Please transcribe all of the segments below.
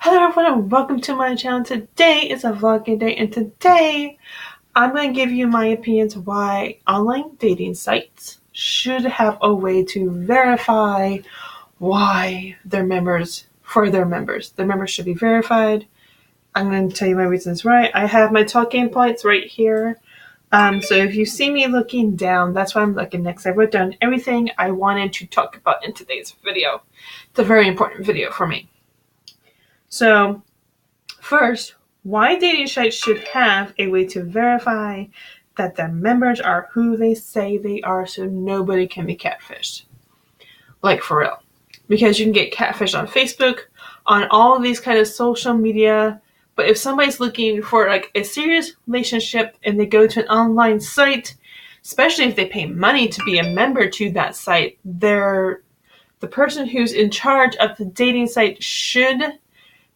Hello everyone and welcome to my channel. Today is a vlogging day and today I'm going to give you my opinions why online dating sites should have a way to verify why their members should be verified. I'm going to tell you my reasons why. I have my talking points right here. So if you see me looking down, that's why I'm looking next. I wrote down everything I wanted to talk about in today's video. It's a very important video for me. So first, why dating sites should have a way to verify that their members are who they say they are so nobody can be catfished. Like for real. Because you can get catfished on Facebook, on all of these kind of social media. But if somebody's looking for like a serious relationship and they go to an online site, especially if they pay money to be a member to that site, the person who's in charge of the dating site should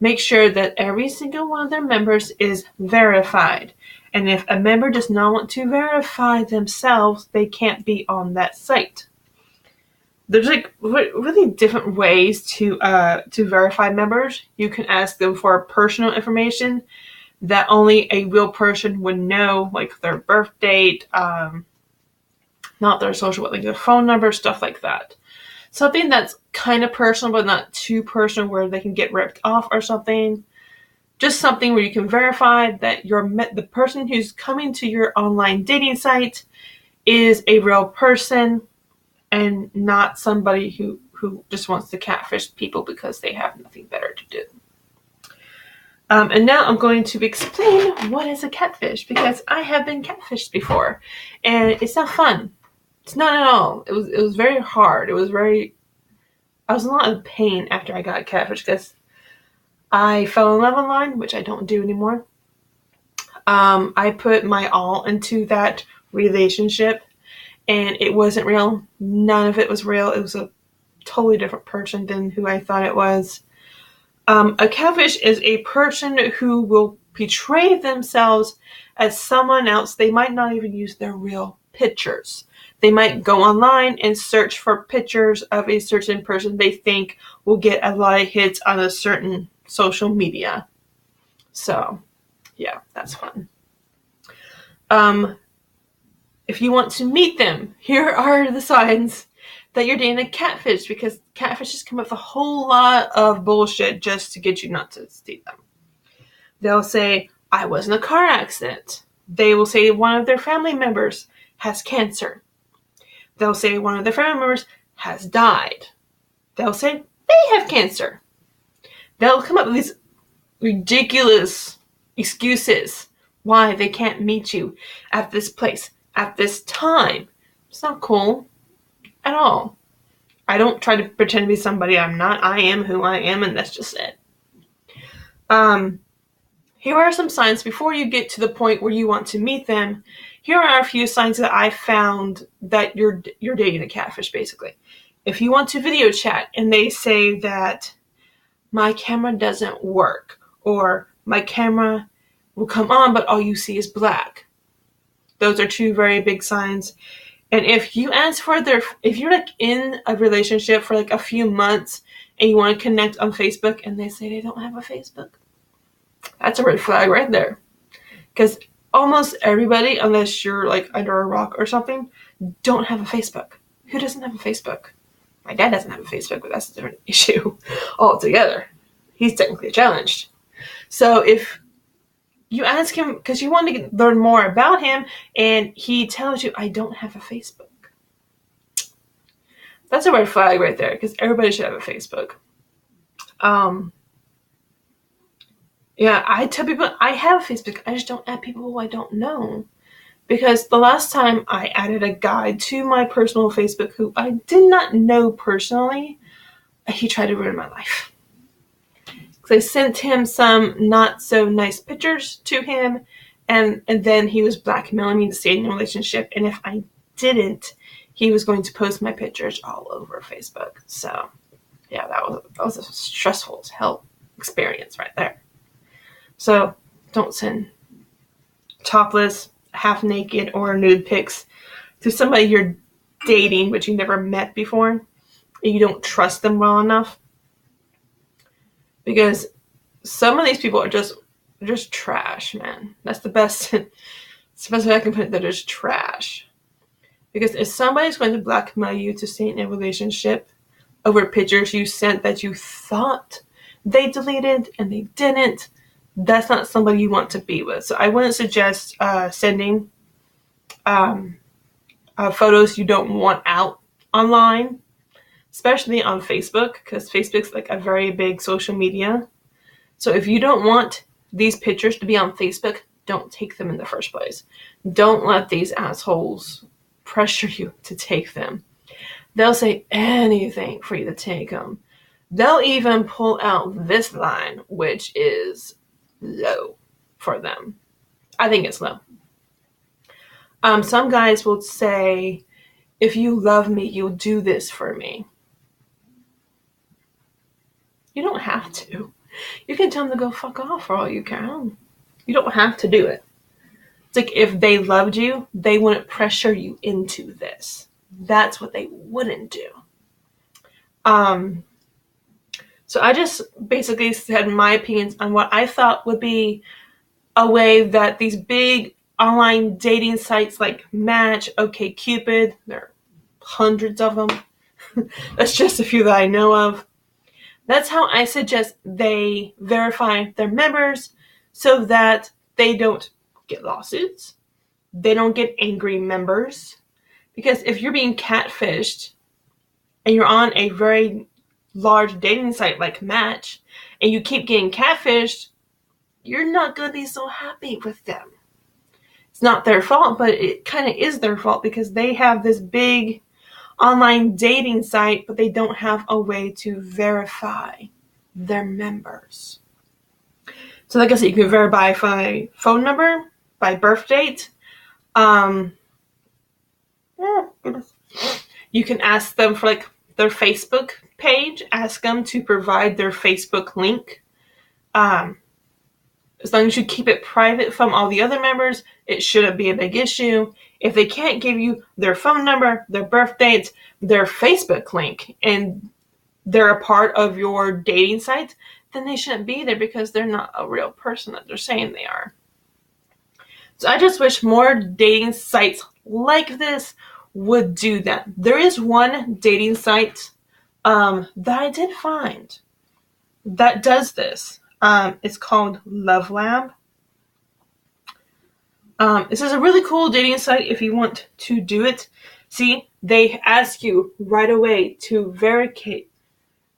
make sure that every single one of their members is verified. And if a member does not want to verify themselves, they can't be on that site. There's like really different ways to verify members. You can ask them for personal information that only a real person would know, like their birth date, not their social, like their phone number, stuff like that. Something that's kind of personal, but not too personal where they can get ripped off or something. Just something where you can verify that the person who's coming to your online dating site is a real person and not somebody who just wants to catfish people because they have nothing better to do. And now I'm going to explain what is a catfish, because I have been catfished before and it's not fun. It's not at all. It was very hard. I was in a lot of pain after I got catfished because I fell in love online, which I don't do anymore. I put my all into that relationship and it wasn't real. None of it was real. It was a totally different person than who I thought it was. A catfish is a person who will portray themselves as someone else. They might not even use their real pictures. They might go online and search for pictures of a certain person they think will get a lot of hits on a certain social media. So, yeah, that's fun. If you want to meet them, here are the signs that you're dating a catfish, because catfishes come up with a whole lot of bullshit just to get you not to date them. They'll say, I was in a car accident. They will say one of their family members has cancer. They'll say one of their family members has died. They'll say they have cancer. They'll come up with these ridiculous excuses why they can't meet you at this place, at this time. It's not cool at all. I don't try to pretend to be somebody I'm not. I am who I am, and that's just it. Here are some signs before you get to the point where you want to meet them. Here are a few signs that I found that you're dating a catfish, basically. If you want to video chat and they say that my camera doesn't work, or my camera will come on but all you see is black. Those are two very big signs. And if you ask for if you're like in a relationship for like a few months and you want to connect on Facebook and they say they don't have a Facebook, that's a red flag right there. Because almost everybody, unless you're like under a rock or something, don't have a Facebook. Who doesn't have a Facebook? My dad doesn't have a Facebook, but that's a different issue altogether. He's technically challenged. So if you ask him, because you want to learn more about him, and he tells you, I don't have a Facebook, that's a red flag right there, because everybody should have a Facebook. Yeah, I tell people I have a Facebook. I just don't add people who I don't know. Because the last time I added a guy to my personal Facebook who I did not know personally, he tried to ruin my life. Because I sent him some not so nice pictures to him, and then he was blackmailing me to stay in a relationship. And if I didn't, he was going to post my pictures all over Facebook. So, yeah, that was a stressful as hell experience right there. So don't send topless, half naked, or nude pics to somebody you're dating but you never met before and you don't trust them well enough. Because some of these people are just trash, man. That's the best. It's the best way I can put it. They're just trash. Because if somebody's going to blackmail you to stay in a relationship over pictures you sent that you thought they deleted and they didn't, that's not somebody you want to be with. So I wouldn't suggest sending photos you don't want out online, especially on Facebook, because Facebook's like a very big social media. So if you don't want these pictures to be on Facebook, don't take them in the first place. Don't let these assholes pressure you to take them. They'll say anything for you to take them. They'll even pull out this line, which is low for them. I think it's low. Some guys will say, if you love me, you'll do this for me. You don't have to. You can tell them to go fuck off for all you can. You don't have to do it. It's like if they loved you, they wouldn't pressure you into this. That's what they wouldn't do. So I just basically said my opinions on what I thought would be a way that these big online dating sites like Match, OkCupid, there are hundreds of them. That's just a few that I know of. That's how I suggest they verify their members so that they don't get lawsuits. They don't get angry members. Because if you're being catfished and you're on a very large dating site like Match and you keep getting catfished, you're not going to be so happy with them. It's not their fault, but it kind of is their fault because they have this big online dating site, but they don't have a way to verify their members. So like I said, you can verify by phone number, by birth date. You can ask them for like their Facebook page. Ask them to provide their Facebook link. As long as you keep it private from all the other members, it shouldn't be a big issue. If they can't give you their phone number, their birth date, their Facebook link, and they're a part of your dating site, then they shouldn't be there because they're not a real person that they're saying they are. So I just wish more dating sites like this would do that. There is one dating site that I did find that does this. It's called Love Lab. This is a really cool dating site if you want to do it. See, they ask you right away to verify,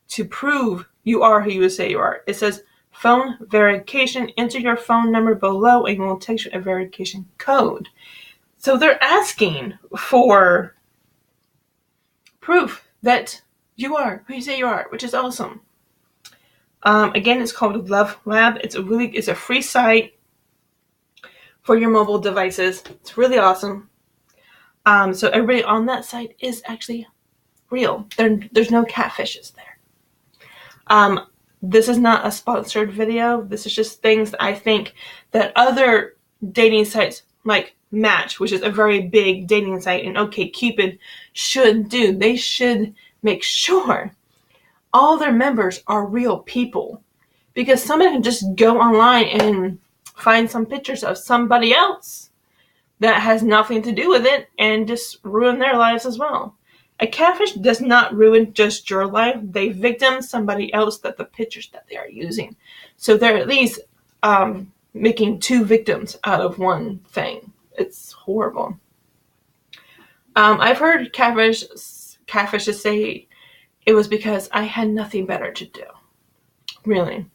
to prove you are who you say you are. It says phone verification. Enter your phone number below and it will text you a verification code. So they're asking for proof that you are who you say you are, which is awesome. Again, it's called Love Lab. It's a free site for your mobile devices. It's really awesome. So everybody on that site is actually real. There's no catfishes there. This is not a sponsored video. This is just things that I think that other dating sites like Match, which is a very big dating site, and OkCupid should do. They should make sure all their members are real people, because somebody can just go online and find some pictures of somebody else that has nothing to do with it and just ruin their lives as well. A catfish does not ruin just your life. They victim somebody else that the pictures that they are using. So they're at least making two victims out of one thing. It's horrible. I've heard catfishes say it was because I had nothing better to do. Really.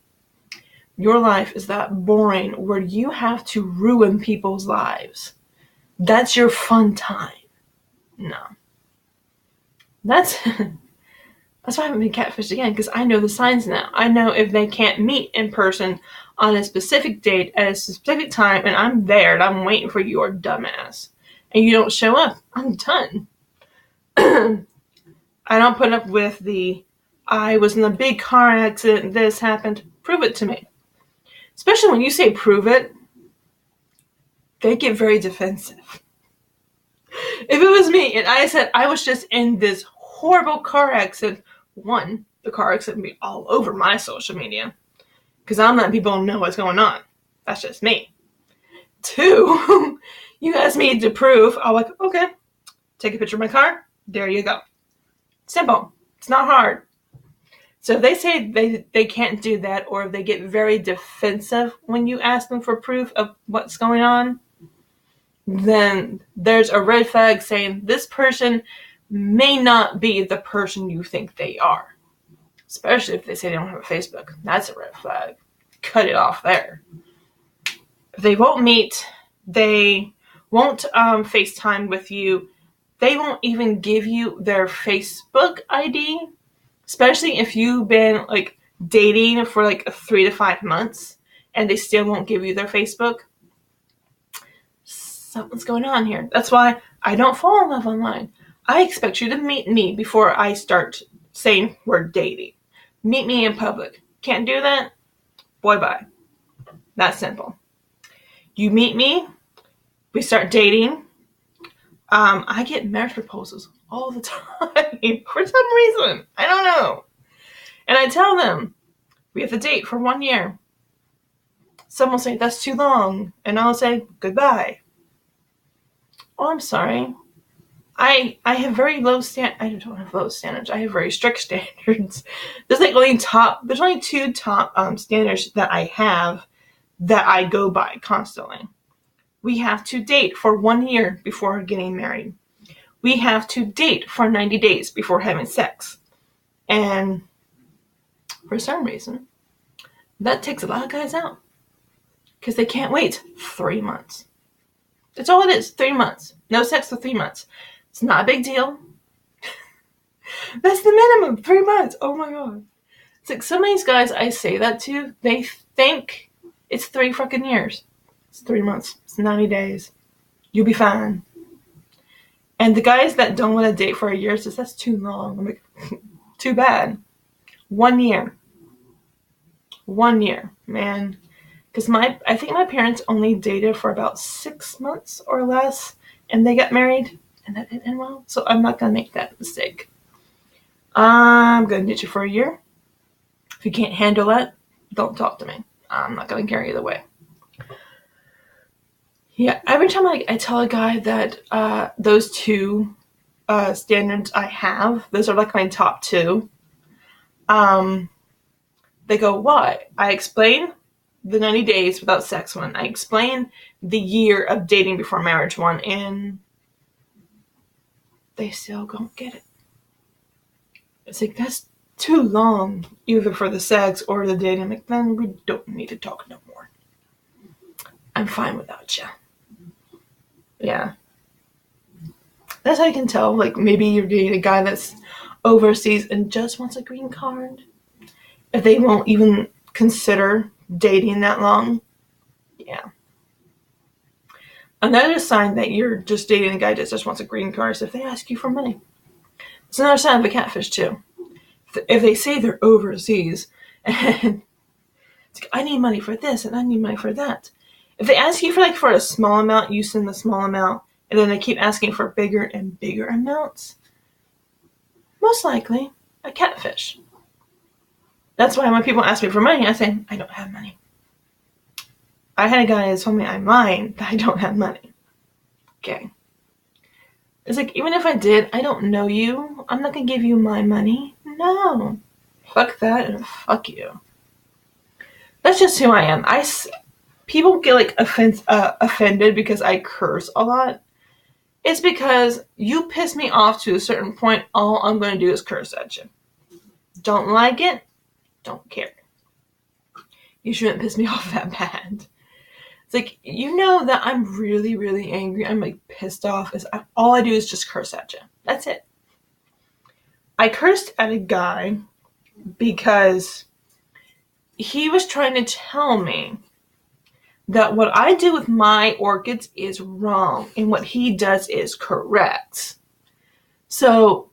Your life is that boring where you have to ruin people's lives. That's your fun time. No. That's why I haven't been catfished again, because I know the signs now. I know if they can't meet in person on a specific date at a specific time and I'm there and I'm waiting for your dumbass and you don't show up, I'm done. I don't put up with I was in a big car accident, this happened. Prove it to me. Especially when you say prove it, they get very defensive. If it was me and I said I was just in this horrible car accident, one, the car accident would be all over my social media. because I'm letting people know what's going on. That's just me. 2, you ask me to prove. I'm like, okay, take a picture of my car. There you go. Simple. It's not hard. So if they say they can't do that, or if they get very defensive when you ask them for proof of what's going on, then there's a red flag saying this person may not be the person you think they are. Especially if they say they don't have a Facebook. That's a red flag. Cut it off there. If they won't meet, they won't FaceTime with you. They won't even give you their Facebook ID. Especially if you've been like dating for like 3 to 5 months and they still won't give you their Facebook. Something's going on here. That's why I don't fall in love online. I expect you to meet me before I start saying we're dating. Meet me in public. Can't do that? Boy, bye. That's simple. You meet me, we start dating. I get marriage proposals all the time for some reason. I don't know. And I tell them, we have to date for 1 year. Some will say, that's too long. And I'll say, goodbye. Oh, I'm sorry. I have very low I don't have low standards. I have very strict standards. There's only 2 top standards that I have that I go by constantly. We have to date for 1 year before getting married. We have to date for 90 days before having sex. And for some reason, that takes a lot of guys out. Because they can't wait 3 months. That's all it is, 3 months. No sex for 3 months. It's not a big deal. That's the minimum, 3 months. Oh my God. It's like some of these guys I say that to, they think it's 3 fucking years. It's 3 months. It's 90 days. You'll be fine. And the guys that don't want to date for a year says, that's too long. I'm like, too bad. 1 year. 1 year, man. Because I think my parents only dated for about 6 months or less, and they got married, and that didn't end well. So I'm not going to make that mistake. I'm going to date you for a year. If you can't handle it, don't talk to me. I'm not going to care either way. Yeah, every time I tell a guy that those 2 standards I have, those are like my top 2, they go, why? I explain the 90 days without sex one. I explain the year of dating before marriage one, and they still don't get it. It's like, that's too long, either for the sex or the dating. I'm like, then we don't need to talk no more. I'm fine without you. Yeah. That's how you can tell, like, maybe you're dating a guy that's overseas and just wants a green card. If they won't even consider dating that long. Yeah. Another sign that you're just dating a guy that just wants a green card is if they ask you for money. It's another sign of a catfish, too. If they say they're overseas and it's like, I need money for this and I need money for that. If they ask you for a small amount, you send the small amount, and then they keep asking for bigger and bigger amounts, most likely a catfish. That's why when people ask me for money, I say, I don't have money. I had a guy that told me I'm lying, that I don't have money. Okay. It's like, even if I did, I don't know you. I'm not going to give you my money. No. Fuck that and fuck you. That's just who I am. People get offended because I curse a lot. It's because you piss me off to a certain point. All I'm going to do is curse at you. Don't like it? Don't care. You shouldn't piss me off that bad. It's like, you know that I'm really, really angry. I'm like pissed off. All I do is just curse at you. That's it. I cursed at a guy because he was trying to tell me that what I do with my orchids is wrong and what he does is correct. So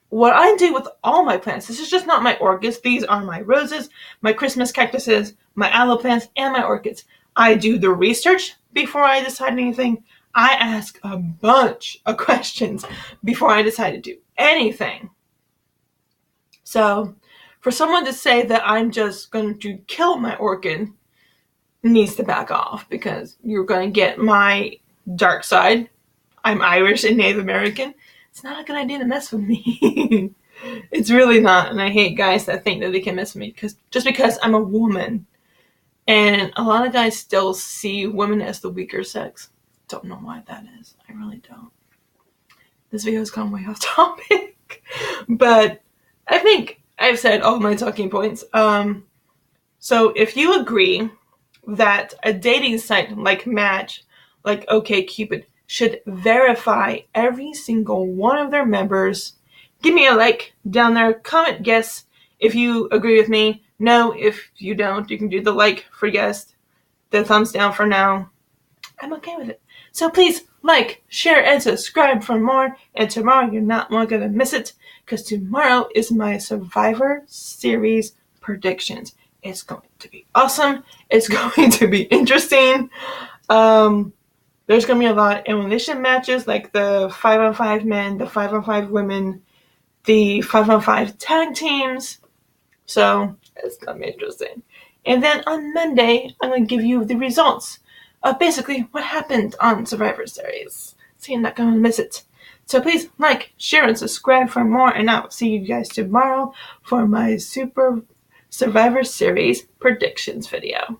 what I do with all my plants, this is just not my orchids. These are my roses, my Christmas cactuses, my aloe plants, and my orchids. I do the research before I decide anything. I ask a bunch of questions before I decide to do anything. So For someone to say that I'm just going to kill my orchid needs to back off, because you're going to get my dark side. I'm Irish and Native American. It's not a good idea to mess with me. It's really not, and I hate guys that think that they can mess with me just because I'm a woman. And a lot of guys still see women as the weaker sex. Don't know why that is. I really don't. This video's gone way off topic. But I think I've said all my talking points. So if you agree that a dating site like Match, like OkCupid, should verify every single one of their members, give me a like down there. Comment yes if you agree with me. No, if you don't, you can do the like for yes, the thumbs down for now. I'm okay with it. So please like, share, and subscribe for more. And tomorrow you're not going to miss it, because tomorrow is my Survivor Series predictions. It's going to be awesome. It's going to be interesting. There's going to be a lot of elimination matches, like the 5-on-5 men, the 5-on-5 women, the 5-on-5 tag teams. So it's going to be interesting. And then on Monday, I'm going to give you the results of basically what happened on Survivor Series. So you're not going to miss it. So please like, share, and subscribe for more. And I will see you guys tomorrow for my Super Survivor Series predictions video.